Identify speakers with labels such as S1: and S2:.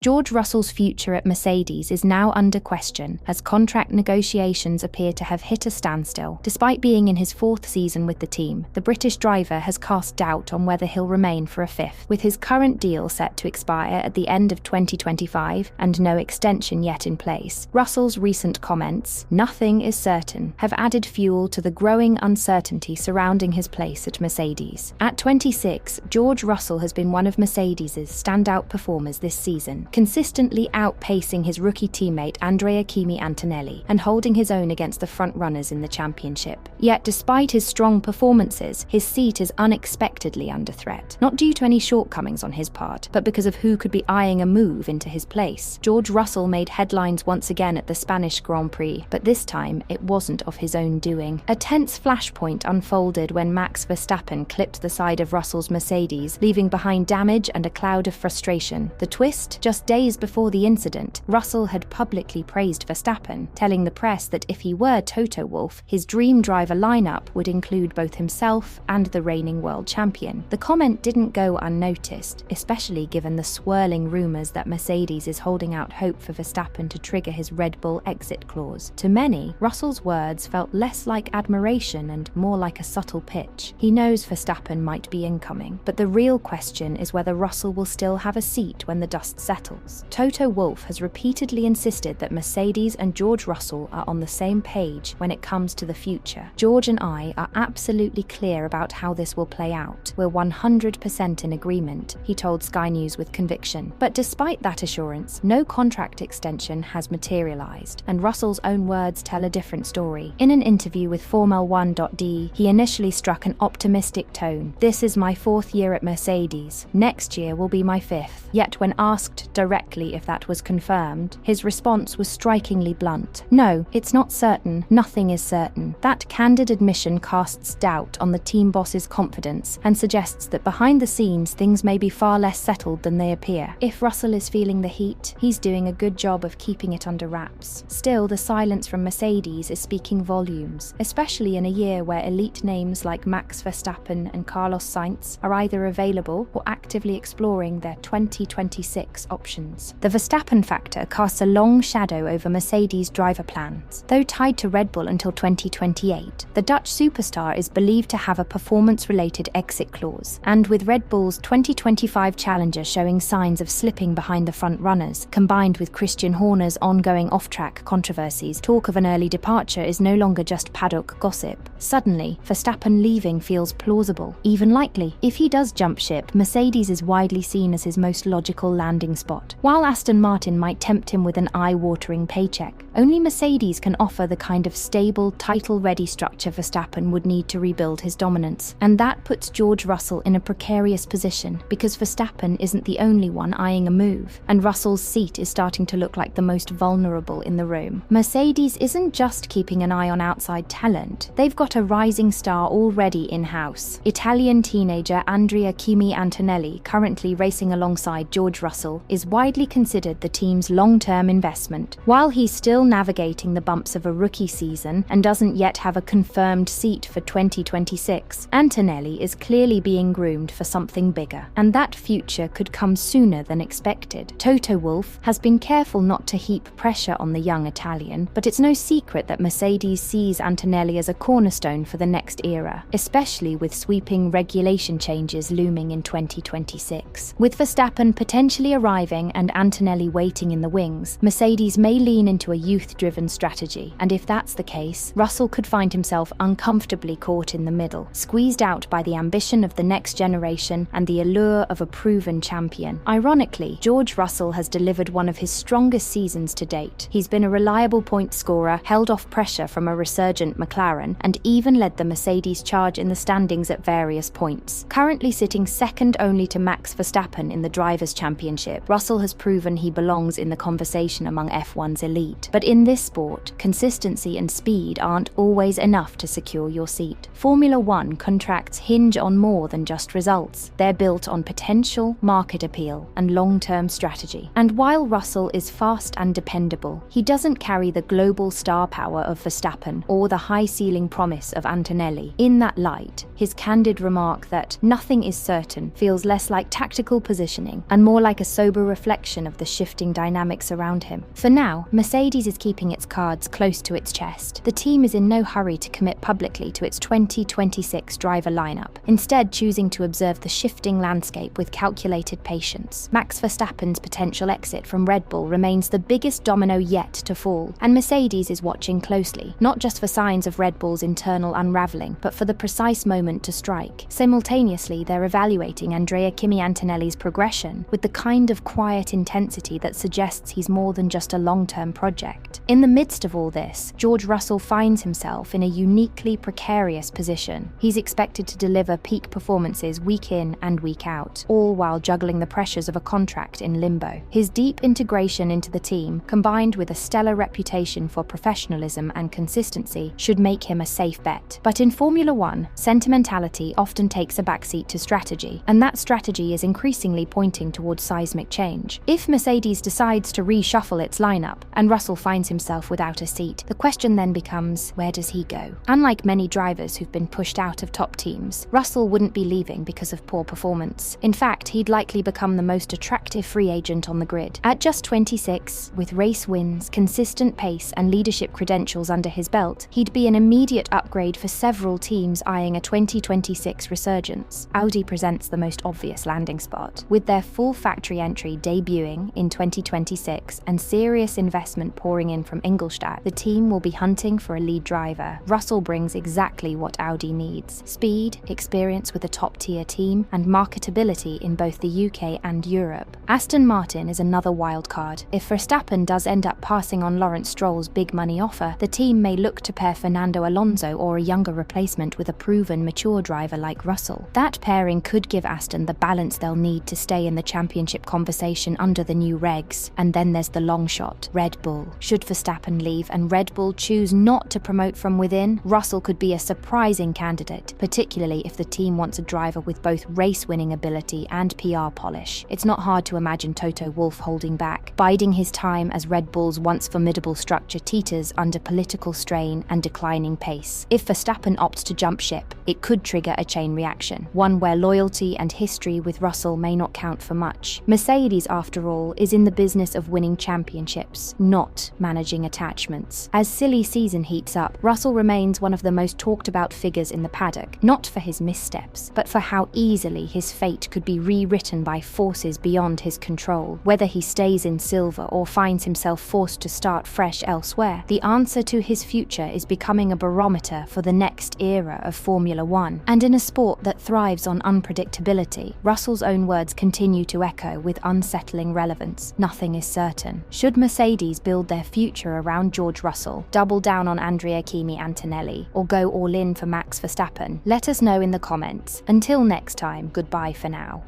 S1: George Russell's future at Mercedes is now under question as contract negotiations appear to have hit a standstill. Despite being in his 4th season with the team, the British driver has cast doubt on whether he'll remain for a 5th. With his current deal set to expire at the end of 2025 and no extension yet in place, Russell's recent comments, "Nothing is certain," have added fuel to the growing uncertainty surrounding his place at Mercedes. At 26, George Russell has been one of Mercedes' standout performers this season, consistently outpacing his rookie teammate Andrea Kimi Antonelli and holding his own against the front-runners in the championship. Yet despite his strong performances, his seat is unexpectedly under threat, not due to any shortcomings on his part, but because of who could be eyeing a move into his place. George Russell made headlines once again at the Spanish Grand Prix, but this time it wasn't of his own doing. A tense flashpoint unfolded when Max Verstappen clipped the side of Russell's Mercedes, leaving behind damage and a cloud of frustration. The twist? Just days before the incident, Russell had publicly praised Verstappen, telling the press that if he were Toto Wolff, his dream driver lineup would include both himself and the reigning world champion. The comment didn't go unnoticed, especially given the swirling rumours that Mercedes is holding out hope for Verstappen to trigger his Red Bull exit clause. To many, Russell's words felt less like admiration and more like a subtle pitch. He knows Verstappen might be incoming, but the real question is whether Russell will still have a seat when the dust settles. Toto Wolff has repeatedly insisted that Mercedes and George Russell are on the same page when it comes to the future. "George and I are absolutely clear about how this will play out. We're 100% in agreement," he told Sky News with conviction. But despite that assurance, no contract extension has materialized, and Russell's own words tell a different story. In an interview with Formula1.de, he initially struck an optimistic tone. "This is my 4th year at Mercedes. Next year will be my 5th. Yet when asked directly if that was confirmed, his response was strikingly blunt. "No, it's not certain. Nothing is certain." That candid admission casts doubt on the team boss's confidence and suggests that behind the scenes things may be far less settled than they appear. If Russell is feeling the heat, he's doing a good job of keeping it under wraps. Still, the silence from Mercedes is speaking volumes, especially in a year where elite names like Max Verstappen and Carlos Sainz are either available or actively exploring their 2026 options. The Verstappen factor casts a long shadow over Mercedes' driver plans. Though tied to Red Bull until 2028, the Dutch superstar is believed to have a performance-related exit clause, and with Red Bull's 2025 challenger showing signs of slipping behind the front runners, combined with Christian Horner's ongoing off-track controversies, talk of an early departure is no longer just paddock gossip. Suddenly, Verstappen leaving feels plausible, even likely. If he does jump ship, Mercedes is widely seen as his most logical landing spot. While Aston Martin might tempt him with an eye-watering paycheck, only Mercedes can offer the kind of stable, title-ready structure Verstappen would need to rebuild his dominance. And that puts George Russell in a precarious position, because Verstappen isn't the only one eyeing a move, and Russell's seat is starting to look like the most vulnerable in the room. Mercedes isn't just keeping an eye on outside talent, they've got a rising star already in-house. Italian teenager Andrea Kimi Antonelli, currently racing alongside George Russell, is widely considered the team's long-term investment. While he's still navigating the bumps of a rookie season and doesn't yet have a confirmed seat for 2026, Antonelli is clearly being groomed for something bigger, and that future could come sooner than expected. Toto Wolff has been careful not to heap pressure on the young Italian, but it's no secret that Mercedes sees Antonelli as a cornerstone for the next era, especially with sweeping regulation changes looming in 2026. With Verstappen potentially arriving and Antonelli waiting in the wings, Mercedes may lean into a youth-driven strategy, and if that's the case, Russell could find himself uncomfortably caught in the middle, squeezed out by the ambition of the next generation and the allure of a proven champion. Ironically, George Russell has delivered one of his strongest seasons to date. He's been a reliable point scorer, held off pressure from a resurgent McLaren, and even led the Mercedes charge in the standings at various points. Currently sitting second only to Max Verstappen in the Drivers' Championship, Russell has proven he belongs in the conversation among F1's elite. But in this sport, consistency and speed aren't always enough to secure your seat. Formula One contracts hinge on more than just results. They're built on potential, market appeal, and long-term strategy. And while Russell is fast and dependable, he doesn't carry the global star power of Verstappen or the high-ceiling promise of Antonelli. In that light, his candid remark that "nothing is certain" feels less like tactical positioning and more like a sober reflection of the shifting dynamics around him. For now, Mercedes is keeping its cards close to its chest. The team is in no hurry to commit publicly to its 2026 driver lineup, instead choosing to observe the shifting landscape with calculated patience. Max Verstappen's potential exit from Red Bull remains the biggest domino yet to fall, and Mercedes is watching closely, not just for signs of Red Bull's internal unravelling, but for the precise moment to strike. Simultaneously, they're evaluating Andrea Kimi Antonelli's progression with the kind of quiet intensity that suggests he's more than just a long-term project. In the midst of all this, George Russell finds himself in a uniquely precarious position. He's expected to deliver peak performances week in and week out, all while juggling the pressures of a contract in limbo. His deep integration into the team, combined with a stellar reputation for professionalism and consistency, should make him a safe bet. But in Formula One, sentimentality often takes a backseat to strategy, and that strategy is increasingly pointing towards seismic change. If Mercedes decides to reshuffle its lineup, and Russell finds himself without a seat, the question then becomes, where does he go? Unlike many drivers who've been pushed out of top teams, Russell wouldn't be leaving because of poor performance. In fact, he'd likely become the most attractive free agent on the grid. At just 26, with race wins, consistent pace, and leadership credentials under his belt, he'd be an immediate upgrade for several teams eyeing a 2026 resurgence. Audi presents the most obvious landing spot. With their full factory entry debuting in 2026 and serious investment pouring in from Ingolstadt, the team will be hunting for a lead driver. Russell brings exactly what Audi needs: speed, experience with a top-tier team, and marketability in both the UK and Europe. Aston Martin is another wild card. If Verstappen does end up passing on Lawrence Stroll's big money offer, the team may look to pair Fernando Alonso or a younger replacement with a proven, mature driver like Russell. That pairing could give Aston the balance they'll need to stay in the championship conversation under the new regs. And then there's the long shot, Red Bull. Should Verstappen leave and Red Bull choose not to promote from within, Russell could be a surprising candidate, particularly if the team wants a driver with both race-winning ability and PR polish. It's not hard to imagine Toto Wolff holding back, biding his time as Red Bull's once formidable structure teeters under political strain and declining pace. If Verstappen opts to jump ship, it could trigger a chain reaction, one where loyalty and history with Russell may not count for much. Mercedes, after all, is in the business of winning championships, not managing attachments. As silly season heats up, Russell remains one of the most talked about figures in the paddock, not for his missteps, but for how easily his fate could be rewritten by forces beyond his control. Whether he stays in silver or finds himself forced to start fresh elsewhere, the answer to his future is becoming a barometer for the next era of Formula One. And in a sport that thrives on unpredictability, Russell's own words continue to echo with unsettling relevance: nothing is certain. Should Mercedes build their future around George Russell, double down on Andrea Kimi Antonelli, or go all in for Max Verstappen? Let us know in the comments. Until next time, goodbye for now.